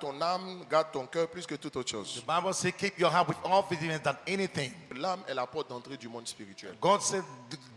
ton âme, garde ton cœur plus que toute autre chose. The Bible says, keep your heart with all vigilance than anything. L'âme est la porte d'entrée du monde spirituel. God said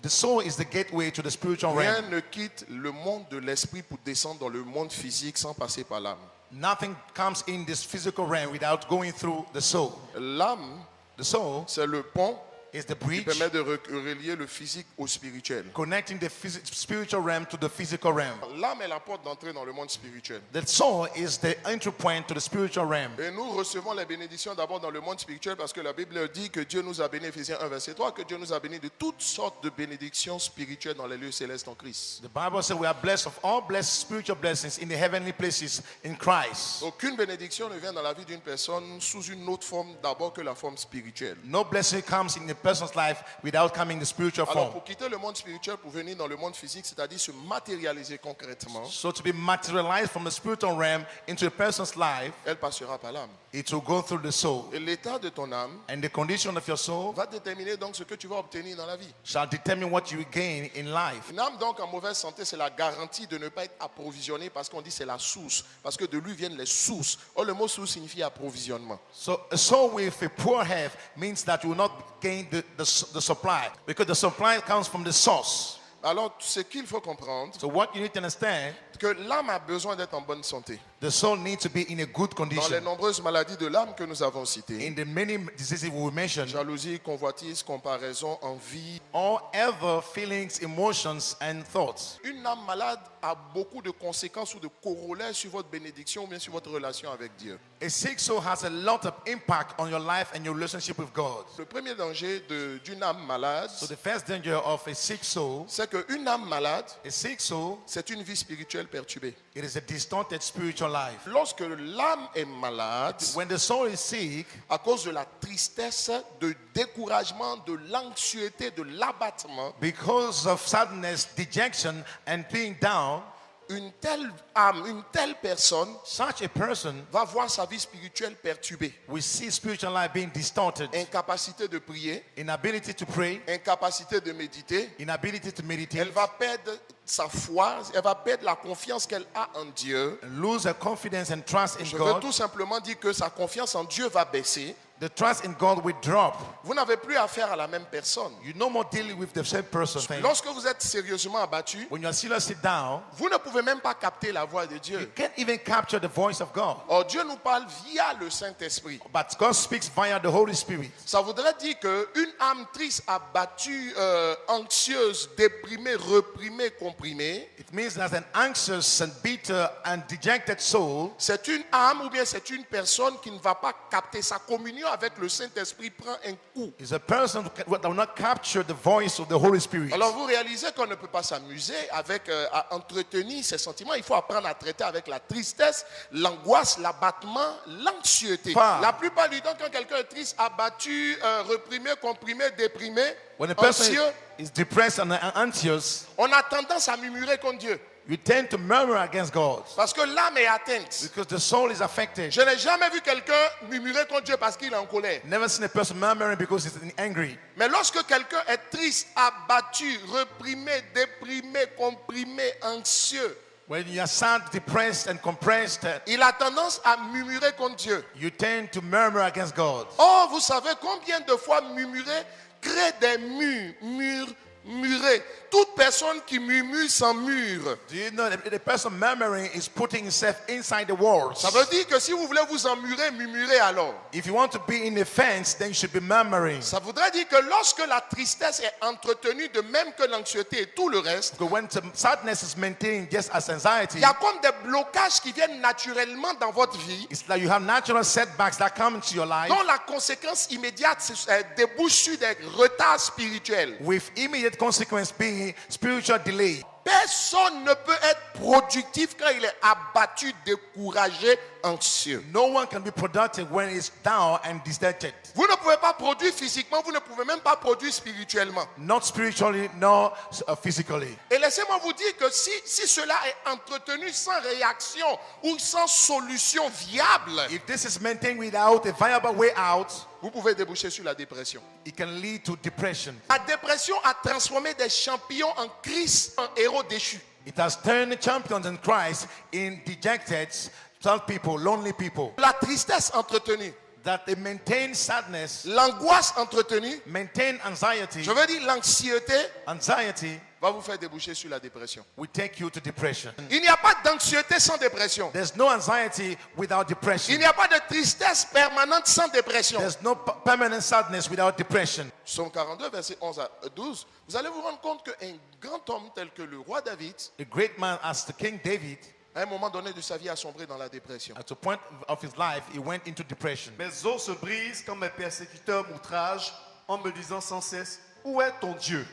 the soul is the gateway to the spiritual Rien realm. ne quitte le monde de l'esprit pour descendre dans le monde physique sans passer par l'âme. Nothing comes in this physical realm without going through the soul. L'âme, The soul c'est le pont is the qui bridge permet de relier le physique au spirituel. connecting the spiritual realm to the physical realm. L'âme est la porte d'entrée dans le monde spirituel. The soul is the entry point to the spiritual realm. Et nous recevons les bénédictions d'abord dans le monde spirituel parce que la Bible dit que Dieu nous a bénis, Ephésiens 1, verset 3, que Dieu nous a bénis de toutes sortes de bénédictions spirituelles dans les lieux célestes en Christ. The Bible says we are blessed of all blessed spiritual blessings in the heavenly places in Christ. Aucune bénédiction ne vient dans la vie d'une personne sous une autre forme d'abord que la forme spirituelle. No blessing comes in a person's life without coming in the spiritual Alors form. pour quitter le monde spirituel pour venir dans le monde physique, c'est-à-dire se matérialiser concrètement, So to be materialized from the spiritual realm into a person's life, elle passera par l'âme. it will go through the soul. Et l'état de ton âme And the condition of your soul va déterminer donc ce que tu vas obtenir dans la vie. shall determine what you gain in life. Une âme donc en mauvaise santé, c'est la garantie de ne pas être approvisionné parce qu'on dit c'est la source, parce que de lui viennent les sources. Or le mot source signifie approvisionnement. So a soul with a poor health means that you will not gain the supply, because the supply comes from the source. Alors ce qu'il faut comprendre, So what you need to understand, que l'âme a besoin d'être en bonne santé. the soul needs to be in a good Dans les condition. nombreuses maladies de l'âme que nous avons citées, In the many diseases we mentioned, jalousie, convoitise, comparaison, envie, all ever feelings, emotions, and thoughts. une âme malade a beaucoup de conséquences ou de corollaires sur votre bénédiction ou bien sur votre relation avec Dieu. A sick soul has a lot of impact on your life and your relationship with God. Le premier danger d'une âme malade, So the first danger of a sick soul, c'est qu'une âme malade, a sick soul, c'est une vie spirituelle perturbée. it is a distorted spiritual life. Lorsque l'âme est malade, When the soul is sick, à cause de la tristesse, de découragement, de l'anxiété, de l'abattement, because of sadness, dejection, and being down, une telle âme, une telle personne such a person va voir sa vie spirituelle perturbée. will see spiritual life being distorted. Incapacité de prier, Inability to pray, incapacité de méditer. inability to Elle meditate, va perdre sa foi, elle va perdre la confiance qu'elle a en Dieu. lose her confidence and trust in Je veux God. tout simplement dire que sa confiance en Dieu va baisser. The trust in God will drop. Vous n'avez plus affaire à la même personne. You no more dealing with the same person. Lorsque vous êtes sérieusement abattu, When you are seriously down, vous ne pouvez même pas capter la voix de you Dieu. can't even capture the voice of God. Or, Dieu nous parle via le Saint-Esprit. But God speaks via the Holy Spirit. Ça voudrait dire qu'une âme triste, abattue, anxieuse, déprimée, reprimée, comprimée, It means that an anxious and bitter and dejected soul, c'est une âme ou bien c'est une personne qui ne va pas capter sa communion avec le Saint-Esprit prend un coup. is a person that will not capture the voice of the Holy Spirit. Alors vous réalisez qu'on ne peut pas s'amuser avec à entretenir ses sentiments. Il faut apprendre à traiter avec la tristesse, l'angoisse, l'abattement, l'anxiété. Pas. La plupart du temps, quand quelqu'un est triste, abattu, reprimé, comprimé, déprimé, When a person anxieux, is depressed and anxious, on a tendance à murmurer contre Dieu. you tend to murmur against God Parce que l'âme est atteinte. because the soul is affected. Je n'ai jamais vu quelqu'un murmurer contre Dieu parce qu'il est en colère. Never seen a person murmuring because he's angry. Mais lorsque quelqu'un est triste, abattu, reprimé, déprimé, comprimé, anxieux, When you are sad, depressed, and compressed, il a tendance à murmurer contre Dieu. you tend to murmur against God. Or, vous savez combien de fois murmurer crée des murs, murés. Toute personne qui murmure sans mur. Do you know that the person murmuring is putting himself inside the walls? Ça veut dire que si vous voulez vous emmurer, murmurez alors. If you want to be in the fence, then you should be murmuring. Ça voudrait dire que lorsque la tristesse est entretenue de même que l'anxiété et tout le reste, Because when sadness is maintained just as anxiety, il y a comme des blocages qui viennent naturellement dans votre vie, it's like you have natural setbacks that come into your life dont la conséquence immédiate débouche sur des retards spirituels. with immediate consequence being spiritual delay. Personne ne peut être productif quand il est abattu, découragé, anxieux. No one can be productive when it's down and dejected. Vous ne pouvez pas produire physiquement, vous ne pouvez même pas produire spirituellement. Not spiritually, nor physically. Et laissez-moi vous dire que si cela est entretenu sans réaction ou sans solution viable, If this is maintained without a viable way out, vous pouvez déboucher sur la dépression. it can lead to depression. La dépression a transformé des champions en Christ en héros déchus. It has turned champions in Christ in dejected tell people, lonely people, la tristesse entretenue, that they maintain sadness, l'angoisse entretenue, maintain anxiety. je veux dire l'anxiété, Anxiety va vous faire déboucher sur la dépression. will take you to depression. Il n'y a pas d'anxiété sans dépression. There's no anxiety without Il depression. n'y a pas de tristesse permanente sans dépression. There's no permanent sadness without depression. Psaume 42, verset 11 à 12. Vous allez vous rendre compte qu'un grand homme tel que le roi David, A great man as the King David, à un moment donné de sa vie, a sombré dans la dépression. at the point of his life, he went into depression. Mes os se brisent quand mes persécuteurs m'outragent en me disant sans cesse, où est ton Dieu?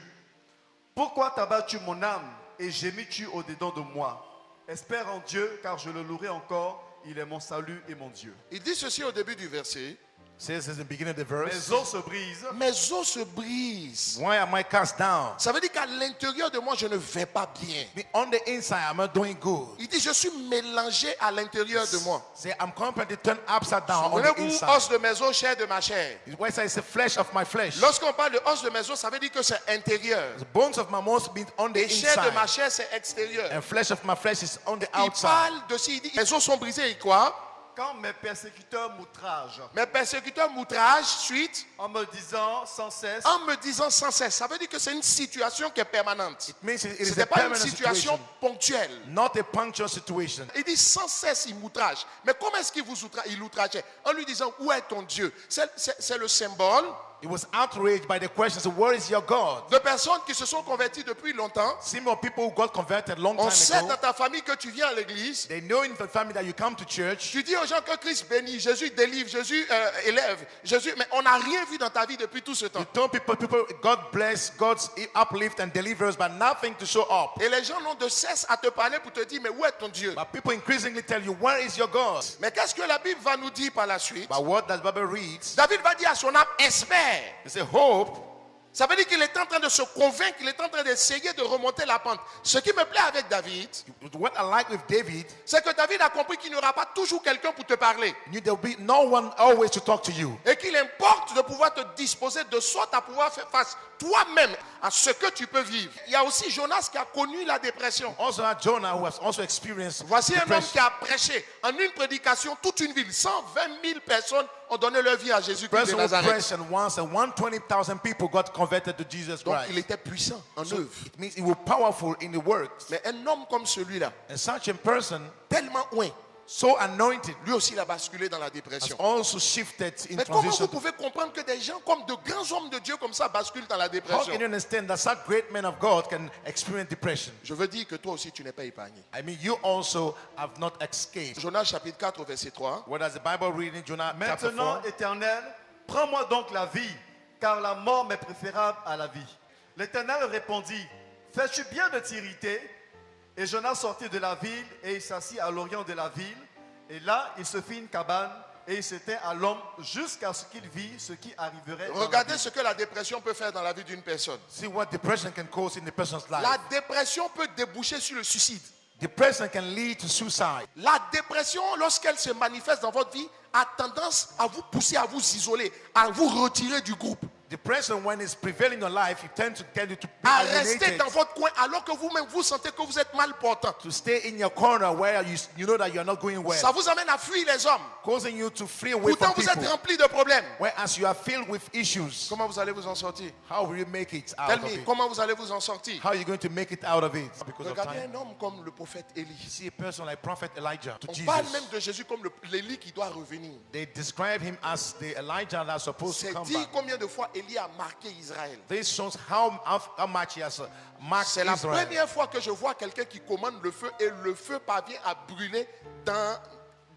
Pourquoi t'as battu mon âme et gémis-tu au-dedans de moi? Espère en Dieu, car je le louerai encore, il est mon salut et mon Dieu. Il dit ceci au début du verset. Says in the beginning of the verse, Mes os se brisent. Mes os se brisent. why am I cast down? Ça veut dire qu'à l'intérieur de moi, je ne vais pas bien. On the inside, I'm not doing good. Il dit, je suis mélangé à l'intérieur de moi. Say, I'm completely turned upside down on the Souvenez-vous, inside. os de mes os, chair de ma chair. Why it says the flesh of my flesh. Lorsqu'on parle de os de mes os, ça veut dire que c'est intérieur. The bones of my bones mean on the Et chair de ma inside. chair, c'est extérieur. And flesh of my flesh is on the Il outside. parle de ça, il dit, mes os sont brisés, et quoi? Quand mes persécuteurs m'outragent Mes persécuteurs m'outragent, suite, en me disant sans cesse, en me disant sans cesse. Ça veut dire que c'est une situation qui est permanente. It means it Ce is n'est a pas une permanent situation situation, ponctuelle. not a punctual situation. Il dit sans cesse, il m'outrage. Mais comment est-ce qu'il vous outrage? Il outrageait en lui disant, où est ton Dieu? C'est le symbole He was outraged by the question, so where is your God? de personnes qui se sont converties depuis longtemps. Similar people who got converted long On time sait ago. dans ta famille que tu viens à l'église. They know in the family that you come to church. Tu dis aux gens que Christ bénit, Jésus délivre, Jésus élève, Jésus, mais on n'a rien vu dans ta vie depuis tout ce temps. You tell people, God bless, God's uplift and delivers, but nothing to show up. Et les gens n'ont de cesse à te parler pour te dire, mais où est ton Dieu? But people increasingly tell you, where is your God? Mais qu'est-ce que la Bible va nous dire par la suite? But what does the Bible reads? David va dire à son âme, espère. He said, hope. Ça veut dire qu'il est en train de se convaincre, il est en train d'essayer de remonter la pente. Ce qui me plaît avec David, What I like with David, c'est que David a compris qu'il n'y aura pas toujours quelqu'un pour te parler. there will be no one always to talk to you. Et qu'il importe de pouvoir te disposer de sorte à pouvoir faire face toi-même à ce que tu peux vivre. Il y a aussi Jonas qui a connu la dépression. Also had Jonah who has also experienced Voici un homme depression. qui a prêché en une prédication toute une ville. 120 000 personnes ont donné leur vie à Jésus-Christ de Person who Nazareth. preached and once and 120,000 people got converted to Jesus Donc Christ. il était puissant en So œuvre. it means he was powerful in the works. Mais un homme comme celui-là, And such a person, tellement loin, so anointed, lui aussi il a basculé dans la has dépression. also shifted in Mais comment vous transition. pouvez comprendre que des gens comme de grands hommes de Dieu comme ça basculent dans la How dépression? can you understand that such great men of God can experience depression? Je veux dire que toi aussi tu n'es pas épargné. I mean, you also have not escaped. Jonas chapitre 4 verset 3. What does the Bible read in Jonah chapter 4? maintenant, Éternel, prends-moi donc la vie, car la mort m'est préférable à la vie. L'Éternel répondit, fais-tu bien de t'irriter? Et Jonas sortit de la ville et il s'assit à l'orient de la ville. Et là, il se fit une cabane et il s'éteint à l'ombre jusqu'à ce qu'il vit ce qui arriverait. dans la Regardez vie. ce que la dépression peut faire dans la vie d'une personne. See what depression can cause in the person's life. La dépression peut déboucher sur le suicide. Depression can lead to suicide. La dépression, lorsqu'elle se manifeste dans votre vie, a tendance à vous pousser à vous isoler, à vous retirer du groupe, Depression, when it's prevailing in your life, it tends to get you to be à rester alienated, dans votre coin alors que vous-même vous sentez que vous êtes mal portant. to stay in your corner where you know that you're not going well, Ça vous amène à fuir les hommes. causing you to flee away Pourtant, from vous êtes people. rempli de problèmes. Whereas you are filled with issues, Comment vous allez vous en sortir? how will you make it out Tell of me, it? comment vous allez vous en sortir? How are you going to make it out of it? Because of Regardez time. un homme comme le prophète Élie. You see a person like Prophet Elijah to On parle Jesus. même de Jésus comme l'Élie qui doit revenir. They describe him as the Elijah that's supposed to C'est come dit back. combien de fois Élie a marqué Israël. This shows how much he has marked C'est la Israel. première fois que je vois quelqu'un qui commande le feu et le feu parvient à brûler dans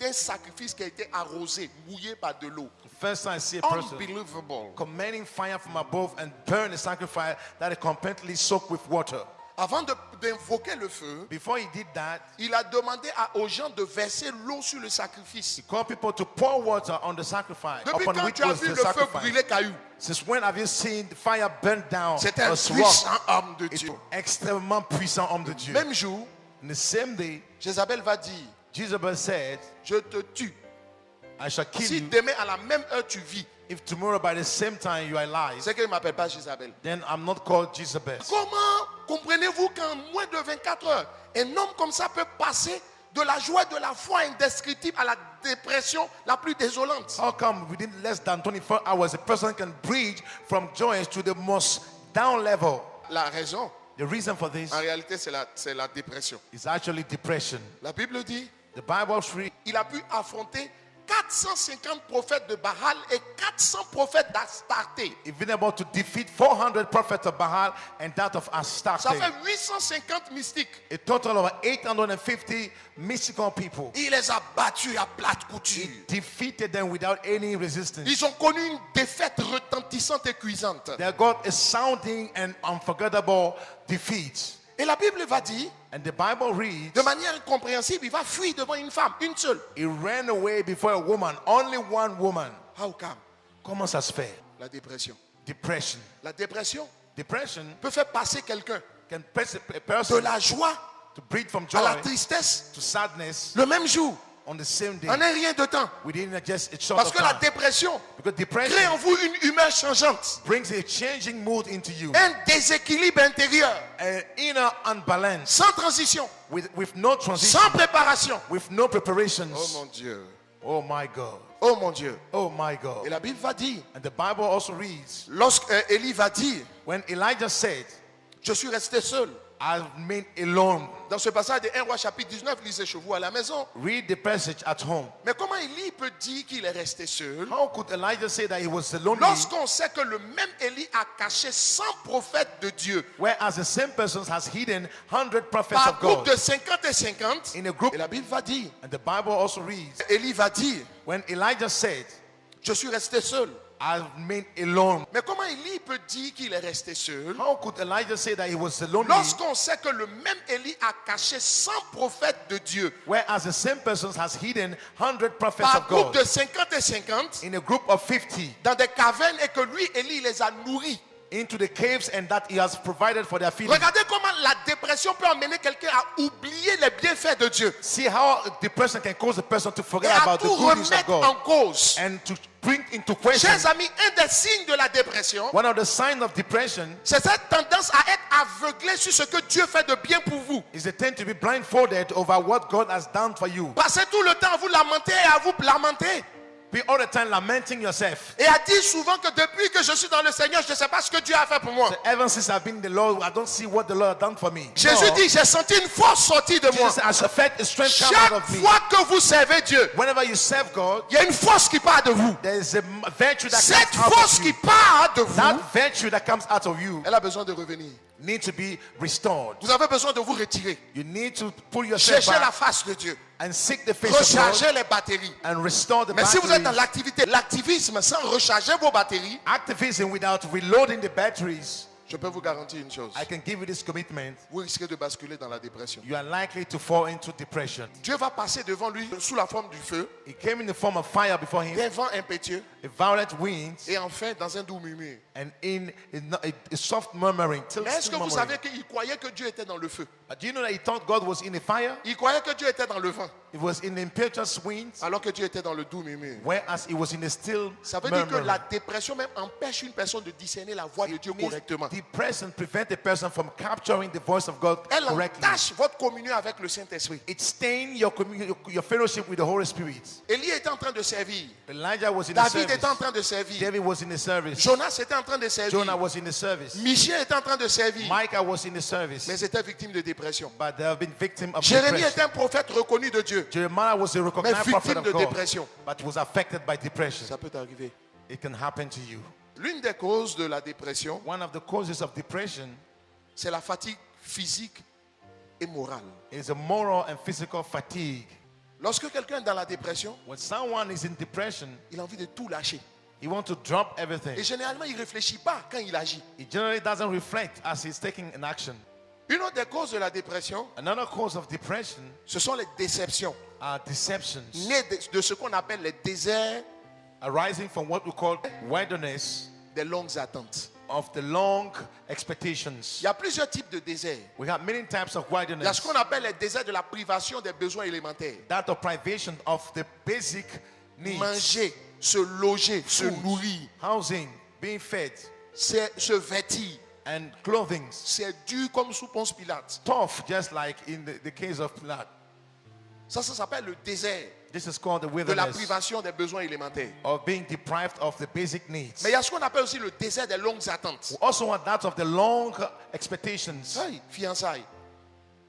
un sacrifice qui a été arrosé, mouillé par de l'eau. First time I see a person Unbelievable. commanding fire from above and burn a sacrifice that is completely soaked with water. Avant d'invoquer le feu, Before he did that, il a demandé aux gens de verser l'eau sur le sacrifice. he called people to pour water on the sacrifice, Depuis upon quand which tu as was vu the le feu sacrifice. brûler caillou? Since when have you seen the fire burn down C'est un a puissant rock? homme de It's Dieu. extrêmement puissant homme de Dieu. Même jour, In the same day, Jézabel va dire, Jezebel said, je te tue. I shall kill Si you. demain à la même heure tu vis, If tomorrow by the same time you are alive, c'est qu'il ne m'appelle pas Jézabel. then I'm not called Jezebel. Comment comprenez-vous qu'en moins de 24 heures, un homme comme ça peut passer de la joie et de la foi indescriptible à la dépression la plus désolante? How come within less than 24 hours a person can bridge from joy to the most down level? La raison, The reason for this en réalité, c'est la dépression. is actually depression. La Bible dit, The Bible reads, il a pu affronter 450 prophètes de Baal et 400 prophètes d'Astarté. he's been able to defeat 400 prophets of Baal and that of Astarte. Ça fait 850 mystiques. A total of 850 mystical people. Il les a battus à plate couture. Defeated them without any resistance. Ils ont connu une défaite retentissante et cuisante. They got a sounding and unforgettable defeat. Et la Bible va dire, And the Bible reads, de manière incompréhensible, il va fuir devant une femme, une seule. he ran away before a woman, only one woman. How come? Comment ça se fait? La dépression. Depression. La dépression Depression peut faire passer quelqu'un can press a de person la joie to breathe from à joy la tristesse to sadness le même jour, on the same day en un rien de temps. within just a short Parce of que la time. dépression Because crée depression en vous une humeur changeante, brings a changing mood into you, un déséquilibre intérieur, an inner unbalance sans transition, with no transition, sans préparation. with no preparations. Oh mon Dieu, Oh my God. oh mon Dieu. Oh my Et God. la Bible va dire, And the Bible also reads, lorsque Élie va dire, when Elijah said, je suis resté seul. I've been alone. Dans ce passage de 1 Roi chapitre 19, lisez chez vous à la maison. Read the passage at home. Mais comment Élie peut dire qu'il est resté seul How could Elijah say that he was lonely, lorsqu'on sait que le même Élie a caché 100 prophètes de Dieu whereas the same person has hidden 100 prophets par of groupe God de 50 et 50? in a group? Et la Bible va dire, And the Bible also reads, Élie va dire, when Elijah said, je suis resté seul. I've been alone. Mais comment Élie peut dire qu'il est resté seul How could Elijah say that he was lonely, lorsqu'on sait que le même Élie a caché 100 prophètes de Dieu whereas the same person has hidden 100 prophets par of groupe God de 50 et 50 in a group of 50 dans des cavernes et que lui, Élie, les a nourris? into the caves and that he has provided for their feeding? Regardez comment la dépression peut amener quelqu'un à oublier les bienfaits de Dieu See how depression can cause a person to et forget à about the tout goodness of remettre en God cause. and to bring into question. Chers amis, un des signes de la dépression, One of the signs of depression c'est cette tendance à être aveuglé sur ce que Dieu fait de bien pour vous. is a tend to be blindfolded over what God has done for you. Passez tout le temps à vous lamenter et à vous lamenter. Be all the time lamenting yourself. Et à dire souvent que depuis que je suis dans le Seigneur, je ne sais pas ce que Dieu a fait pour moi. So ever since I've been in the Lord, I don't see what the Lord has done for me. Jésus No. dit, j'ai senti une force sortir de moi. Jesus, I shall felt a strength come out Chaque of me. fois que vous servez Dieu, Whenever you serve God, il y a une force qui part de vous. there is a virtue that Cette comes out force of qui you. part de vous, That virtue that comes out of you elle a besoin de revenir. need to be restored. Vous avez besoin de vous retirer. You need to pull yourself Cherchez la back face de Dieu. and seek the face of God Rechargez les batteries. and restore the Mais si vous êtes dans batteries. l'activité, l'activisme sans recharger vos batteries, Activism without reloading the batteries, je peux vous garantir une chose. I can give you this commitment. Vous risquez de basculer dans la dépression. You are likely to fall into depression. Dieu va passer devant lui sous la forme du feu, It came in the form of fire before him, d'un vent impétueux a violent wind, et enfin dans un doux murmure. and in a soft murmuring. Mais est-ce que vous savez qu'il croyait que Dieu était dans le feu? But do you know that he thought God was in the fire? Il croyait que Dieu était dans le vent, It was in the impetuous winds, alors que Dieu était dans le doux murmure. whereas it was in the still Ça veut dire que la murmuring. dépression même empêche une personne de discerner la voix de Dieu correctement. Depression prevents a person from capturing the voice of God Elle correctly. entache votre communion avec le Saint-Esprit. It stains your fellowship with the Holy Spirit. Élie était en train de servir. Elijah was in the David service. était en train de servir. David was in the service. Jonas était en train de servir. Jonah was in the service. Michel était en train de servir. Micah was in the service. Mais était victime de dépression. But they have been victim of Jérémie depression. était un prophète reconnu de Dieu. Jeremiah was a recognized Mais prophet victime of de God, dépression. but was affected by depression. Ça peut arriver. It can happen to you. L'une des causes de la dépression, One of the causes of depression c'est la fatigue physique et morale. is a moral and physical fatigue. Lorsque quelqu'un est dans la dépression, When someone is in depression, il a envie de tout lâcher. he wants to drop everything. Et généralement, il ne réfléchit pas quand il agit. He generally doesn't reflect as he's taking an action. Une autre des causes de la dépression, Another cause of depression ce sont les déceptions, are deceptions nées de ce qu'on appelle les déserts arising from what we call wilderness des longues attentes. of the long expectations. Il y a plusieurs types de déserts. We have many types of Il y a wilderness. ce qu'on appelle les déserts de la privation des besoins élémentaires. That of privation of the basic needs. Manger, se loger, se Food, nourrir, housing, being fed, se vêtir. and clothing. C'est dur comme sous Ponce Pilate. Tough, just like in the case of Pilate. Ça s'appelle le désert This is called the de la wilderness privation des besoins élémentaires. of being deprived of the basic needs. Mais il y a ce qu'on appelle aussi le désert des longues attentes. We also want that of the long expectations, Oui, fiançailles,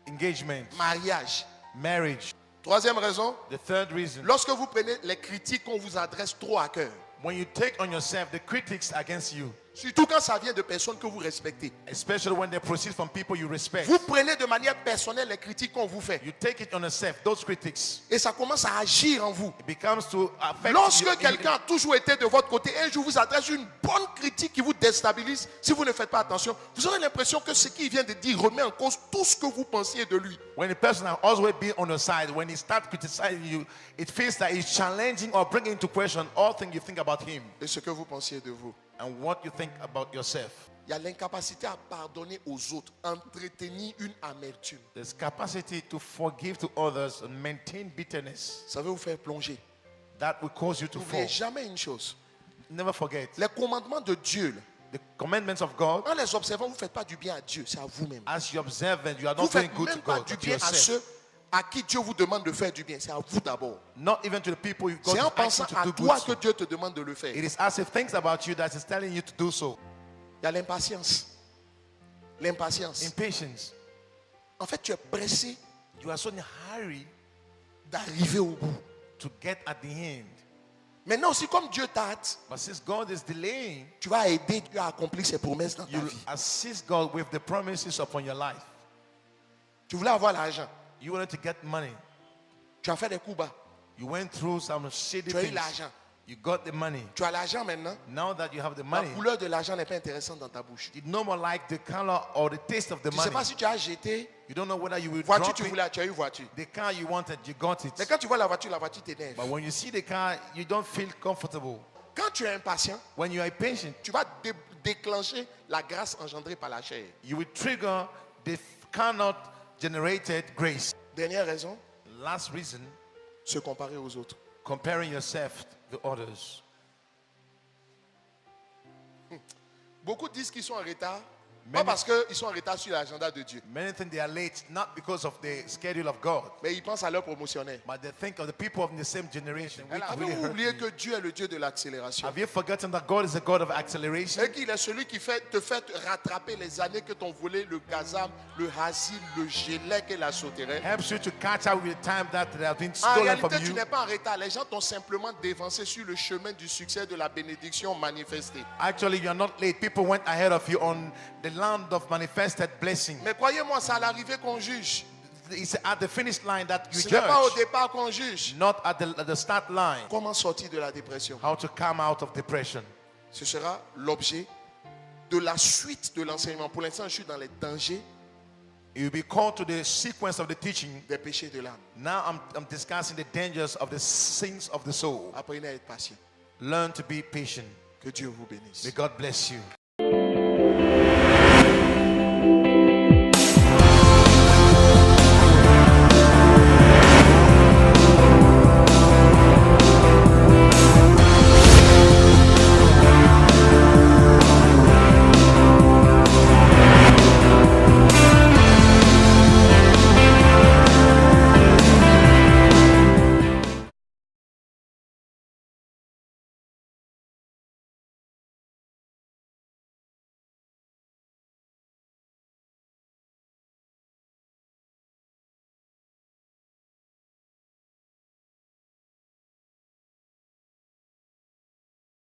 engagement, mariage. marriage. Troisième raison, The third reason, lorsque vous prenez les critiques qu'on vous adresse trop à cœur, when you take on yourself the critics against you, surtout quand ça vient de personnes que vous respectez. especially when they proceed from people you respect, Vous prenez de manière personnelle les critiques qu'on vous fait you take it on yourself, those critics. et ça commence à agir en vous. It becomes to affect Lorsque you. quelqu'un a toujours été de votre côté, un jour vous adresse une bonne critique qui vous déstabilise, si vous ne faites pas attention, vous aurez l'impression que ce qu'il vient de dire remet en cause tout ce que vous pensiez de lui. When a person has always been on your side, when he starts criticizing you, it feels that he's challenging or bringing into question all things you think about him Et ce que vous pensiez de vous. and what you think about yourself. Il y a l'incapacité à pardonner aux autres, entretenir une amertume. There's capacity to forgive to others and maintain bitterness. Ça va vous faire plonger. That will cause you to fall. N'oubliez jamais une chose. Never forget. Les commandements de Dieu, là, The commandments of God, en les observant, vous ne faites pas du bien à Dieu, c'est à vous-même. as you observe them, you are Vous not ne doing faites good même to pas God, du but to bien à yourself. ceux à qui Dieu vous demande de faire du bien, c'est à vous d'abord. Not even to the people God C'est is en asking pensant to à do toi good que to. Dieu te demande de le faire. It is as if things about you that is telling you to do so. Il y a l'impatience. L'impatience. Impatience. En fait, tu es pressé You are so in a hurry d'arriver au bout. to get at the end. Maintenant aussi, comme Dieu t'aide, But since God is delaying, tu vas aider Dieu à accomplir ses promesses dans ta you vie. assist God with the promises upon your life. Tu voulais avoir l'argent. You wanted to get money. Tu as fait des coups bas. You went through some shady Tu as eu things. l'argent. You got the money. Tu as l'argent maintenant. Now that you have the La money, couleur de l'argent n'est pas intéressante dans ta bouche. you no more like the color or the taste of the Tu ne sais money. pas si tu as jeté. You don't know whether you will Voiture, drop tu it. voulais, tu as eu voiture. The car you wanted, you got Mais it. quand tu vois la voiture t'énerve. But when you see the car, you don't feel comfortable. Quand tu es impatient, When you are patient, tu vas déclencher la grâce engendrée par la chair. you will trigger the cannot generated grace. Dernière raison, Last reason, se comparer aux autres. comparing yourself to others. Beaucoup disent qu'ils sont en retard, Many- pas parce qu'ils sont en retard sur l'agenda de Dieu, Many think they are late not because of the schedule of God, mais ils pensent à leur promotionnaire. but they think of the people of the same generation. Which really Avez-vous hurt oublié me. que Dieu est le Dieu de l'accélération Have you forgotten that God is a God of acceleration? et qu'il est celui qui te fait rattraper les années que t'ont volé le gazam, le hasil, le gélec et la sauterelle. Helps you to catch up with the time that they have been En stolen from réalité, tu you. n'es pas en retard. Les gens t'ont simplement dévancé sur le chemin du succès de la bénédiction manifestée. Actually, you are not late. People went ahead of you on the land of manifested blessing. Mais croyez-moi, c'est à l'arrivée qu'on juge. It's at the finish line that you Ce n'est pas au judge, départ qu'on juge. not at the start line. Comment sortir de la dépression? How to come out of depression. Ce sera l'objet de la suite de l'enseignement. Pour l'instant, je suis dans les dangers You will be called to the sequence of the teaching. des péchés de l'âme. Now I'm discussing the dangers of the sins of the soul. Apprenez à être patient. Learn to be patient. Que Dieu vous bénisse. May God bless you.